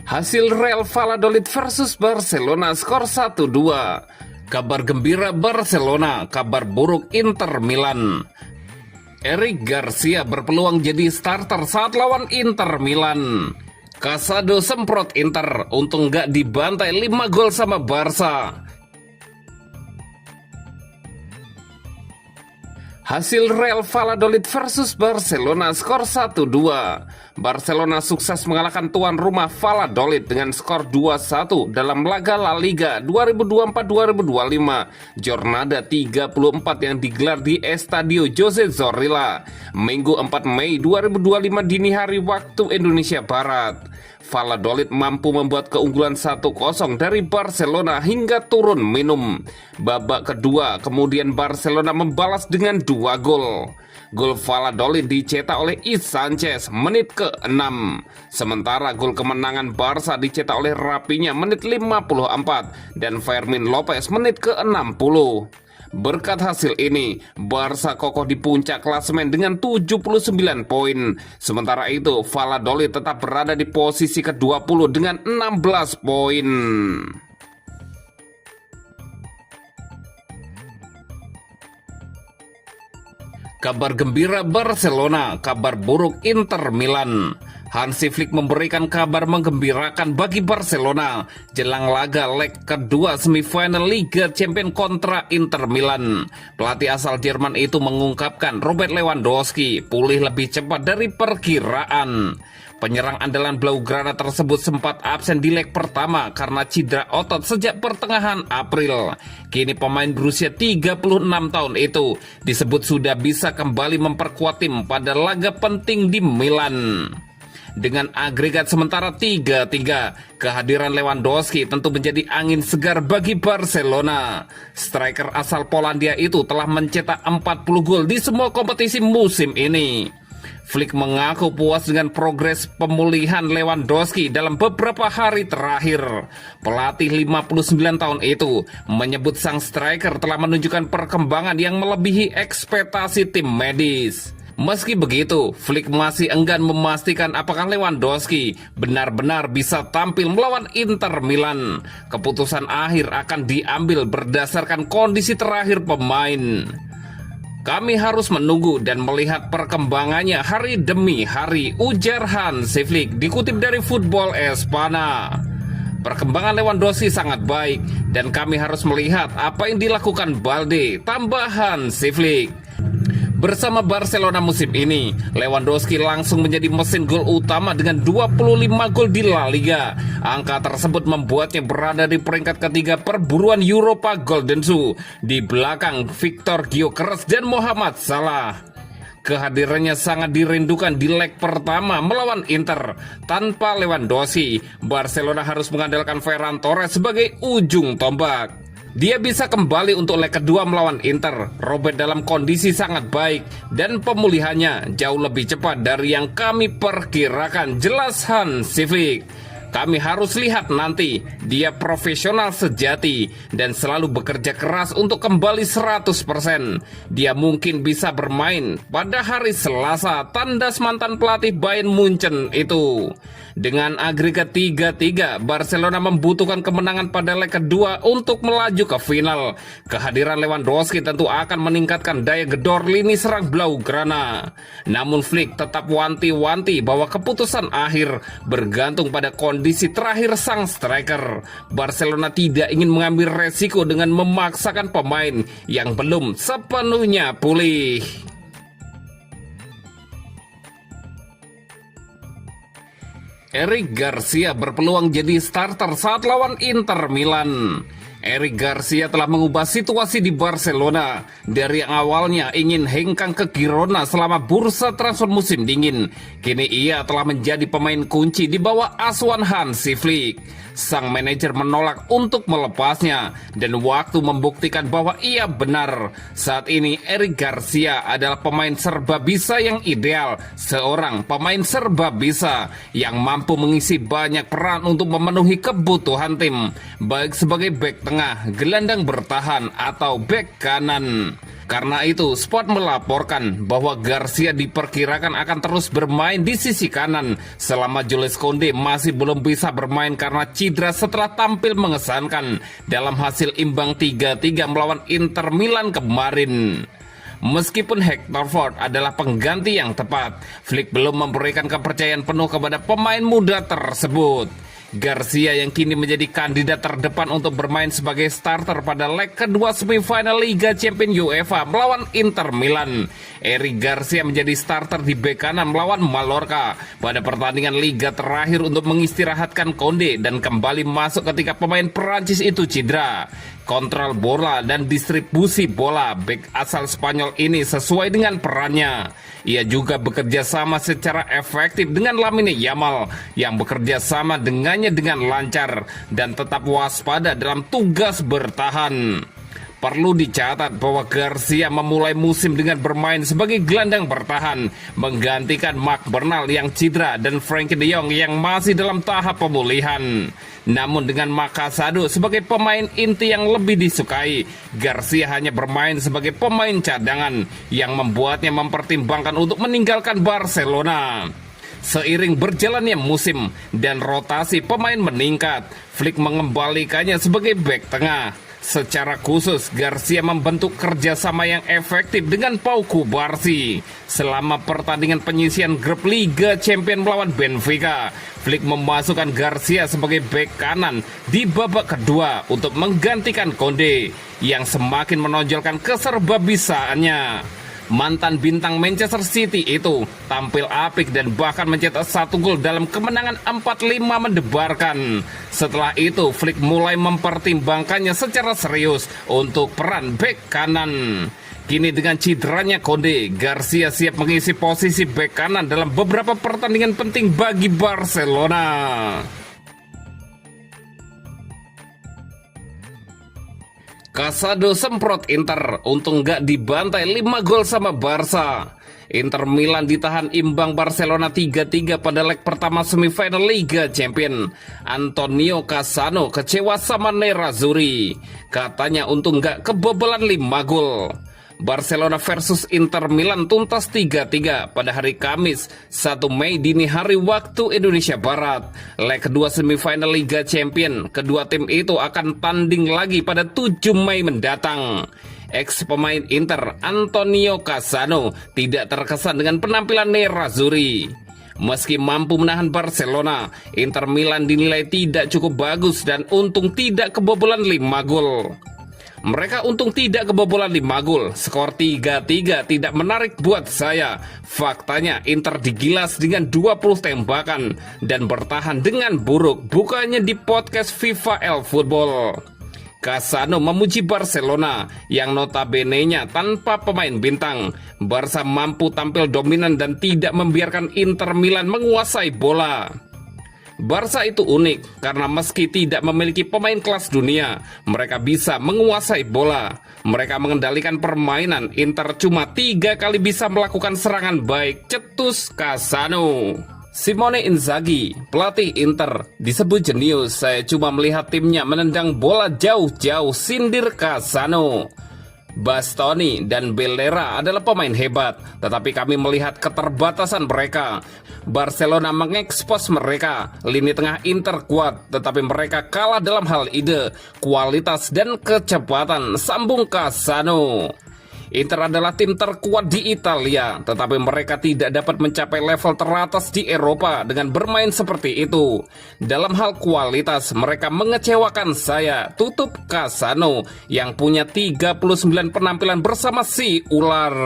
Hasil Real Valladolid versus Barcelona skor 1-2. Kabar gembira Barcelona, kabar buruk Inter Milan. Eric Garcia berpeluang jadi starter saat lawan Inter Milan. Casado semprot Inter, untung gak dibantai 5 gol sama Barca. Hasil Real Valladolid versus Barcelona skor 1-2. Barcelona sukses mengalahkan tuan rumah Valladolid dengan skor 2-1 dalam laga La Liga 2024-2025 Jornada 34 yang digelar di Estadio José Zorrilla Minggu 4 Mei 2025 dini hari waktu Indonesia Barat. Valladolid mampu membuat keunggulan 1-0 dari Barcelona hingga turun minum. Babak kedua, kemudian Barcelona membalas dengan 2 gol. Gol Valladolid dicetak oleh Is Sanchez menit ke-6. Sementara gol kemenangan Barca dicetak oleh Rafinha menit 54 dan Fermin Lopez menit ke-60. Berkat hasil ini, Barca kokoh di puncak klasemen dengan 79 poin. Sementara itu, Valladolid tetap berada di posisi ke-20 dengan 16 poin. Kabar gembira Barcelona, kabar buruk Inter Milan. Hansi Flick memberikan kabar menggembirakan bagi Barcelona jelang laga leg kedua semifinal Liga Champions kontra Inter Milan. Pelatih asal Jerman itu mengungkapkan Robert Lewandowski pulih lebih cepat dari perkiraan. Penyerang andalan Blaugrana tersebut sempat absen di leg pertama karena cedera otot sejak pertengahan April. Kini pemain berusia 36 tahun itu disebut sudah bisa kembali memperkuat tim pada laga penting di Milan. Dengan agregat sementara 3-3, kehadiran Lewandowski tentu menjadi angin segar bagi Barcelona. Striker asal Polandia itu telah mencetak 40 gol di semua kompetisi musim ini. Flick mengaku puas dengan progres pemulihan Lewandowski dalam beberapa hari terakhir. Pelatih 59 tahun itu menyebut sang striker telah menunjukkan perkembangan yang melebihi ekspektasi tim medis. Meski begitu, Flick masih enggan memastikan apakah Lewandowski benar-benar bisa tampil melawan Inter Milan. Keputusan akhir akan diambil berdasarkan kondisi terakhir pemain. Kami harus menunggu dan melihat perkembangannya hari demi hari, ujar Hansi Flick dikutip dari Football Espana. Perkembangan Lewandowski sangat baik dan kami harus melihat apa yang dilakukan Balde, tambahan Hansi Flick. Bersama Barcelona musim ini, Lewandowski langsung menjadi mesin gol utama dengan 25 gol di La Liga. Angka tersebut membuatnya berada di peringkat ketiga perburuan Europa Golden Shoe di belakang Victor Gyökeres dan Mohamed Salah. Kehadirannya sangat dirindukan di leg pertama melawan Inter. Tanpa Lewandowski, Barcelona harus mengandalkan Ferran Torres sebagai ujung tombak. Dia bisa kembali untuk leg kedua melawan Inter. Robert dalam kondisi sangat baik dan pemulihannya jauh lebih cepat dari yang kami perkirakan, jelas Hansi Flick. Kami harus lihat nanti. Dia profesional sejati dan selalu bekerja keras untuk kembali 100%. Dia mungkin bisa bermain pada hari Selasa, tandas mantan pelatih Bayern Munchen itu. Dengan agregat 3-3, Barcelona membutuhkan kemenangan pada leg kedua untuk melaju ke final. Kehadiran Lewandowski tentu akan meningkatkan daya gedor lini serang Blaugrana. Namun Flick tetap wanti-wanti bahwa keputusan akhir bergantung pada kondisi terakhir sang striker. Barcelona tidak ingin mengambil resiko dengan memaksakan pemain yang belum sepenuhnya pulih. Eric Garcia berpeluang jadi starter saat lawan Inter Milan. Eric Garcia telah mengubah situasi di Barcelona. Dari yang awalnya ingin hengkang ke Girona selama bursa transfer musim dingin, kini ia telah menjadi pemain kunci di bawah asuhan Hansi Flick. Sang manajer menolak untuk melepasnya dan waktu membuktikan bahwa ia benar. Saat ini Eric Garcia adalah pemain serba bisa yang ideal. Seorang pemain serba bisa yang mampu mengisi banyak peran untuk memenuhi kebutuhan tim, baik sebagai bek tengah, gelandang bertahan, atau bek kanan. Karena itu, Sport melaporkan bahwa Garcia diperkirakan akan terus bermain di sisi kanan selama Jules Koundé masih belum bisa bermain karena cedera setelah tampil mengesankan dalam hasil imbang 3-3 melawan Inter Milan kemarin. Meskipun Hector Ford adalah pengganti yang tepat, Flick belum memberikan kepercayaan penuh kepada pemain muda tersebut. Garcia yang kini menjadi kandidat terdepan untuk bermain sebagai starter pada leg kedua semifinal Liga Champions UEFA melawan Inter Milan. Eric Garcia menjadi starter di bek kanan melawan Mallorca pada pertandingan Liga terakhir untuk mengistirahatkan Koundé dan kembali masuk ketika pemain Perancis itu cedera. Kontrol bola dan distribusi bola bek asal Spanyol ini sesuai dengan perannya. Ia juga bekerja sama secara efektif dengan Lamine Yamal yang bekerja sama dengannya dengan lancar dan tetap waspada dalam tugas bertahan. Perlu dicatat bahwa Garcia memulai musim dengan bermain sebagai gelandang bertahan, menggantikan Marc Bernal yang cedera dan Frenkie de Jong yang masih dalam tahap pemulihan. Namun dengan Marc Casado sebagai pemain inti yang lebih disukai, Garcia hanya bermain sebagai pemain cadangan yang membuatnya mempertimbangkan untuk meninggalkan Barcelona. Seiring berjalannya musim dan rotasi pemain meningkat, Flick mengembalikannya sebagai bek tengah. Secara khusus, Garcia membentuk kerjasama yang efektif dengan Pau Cubarsí. Selama pertandingan penyisian grup Liga Champions melawan Benfica, Flick memasukkan Garcia sebagai bek kanan di babak kedua untuk menggantikan Koundé yang semakin menonjolkan keserbabisaannya. Mantan bintang Manchester City itu tampil apik dan bahkan mencetak 1 gol dalam kemenangan 4-5 mendebarkan. Setelah itu, Flick mulai mempertimbangkannya secara serius untuk peran bek kanan. Kini dengan cederanya Koundé, Garcia siap mengisi posisi bek kanan dalam beberapa pertandingan penting bagi Barcelona. Casado semprot Inter, untung gak dibantai 5 gol sama Barca. Inter Milan ditahan imbang Barcelona 3-3 pada leg pertama semifinal Liga Champions. Antonio Cassano kecewa sama Nerazzurri. Katanya untung gak kebobolan 5 gol. Barcelona versus Inter Milan tuntas 3-3 pada hari Kamis 1 Mei dini hari waktu Indonesia Barat. Leg kedua semifinal Liga Champions, kedua tim itu akan tanding lagi pada 7 Mei mendatang. Ex pemain Inter Antonio Cassano tidak terkesan dengan penampilan Nerazzurri. Meski mampu menahan Barcelona, Inter Milan dinilai tidak cukup bagus dan untung tidak kebobolan 5 gol. Mereka untung tidak kebobolan 5 gol. Skor 3-3 tidak menarik buat saya. Faktanya Inter digilas dengan 20 tembakan dan bertahan dengan buruk. Bukannya di podcast FIFA El Football. Cassano memuji Barcelona yang notabene-nya tanpa pemain bintang. Barca mampu tampil dominan dan tidak membiarkan Inter Milan menguasai bola. Barca itu unik karena meski tidak memiliki pemain kelas dunia, mereka bisa menguasai bola. Mereka mengendalikan permainan. Inter cuma 3 kali bisa melakukan serangan baik, cetus Cassano. Simone Inzaghi, pelatih Inter, disebut jenius. Saya cuma melihat timnya menendang bola jauh-jauh, sindir Cassano. Bastoni dan Bellera adalah pemain hebat, tetapi kami melihat keterbatasan mereka. Barcelona mengekspos mereka. Lini tengah Inter kuat, tetapi mereka kalah dalam hal ide, kualitas dan kecepatan, sambung Cassano. Inter adalah tim terkuat di Italia, tetapi mereka tidak dapat mencapai level teratas di Eropa dengan bermain seperti itu. Dalam hal kualitas, mereka mengecewakan saya, tutup Cassano yang punya 39 penampilan bersama si ular.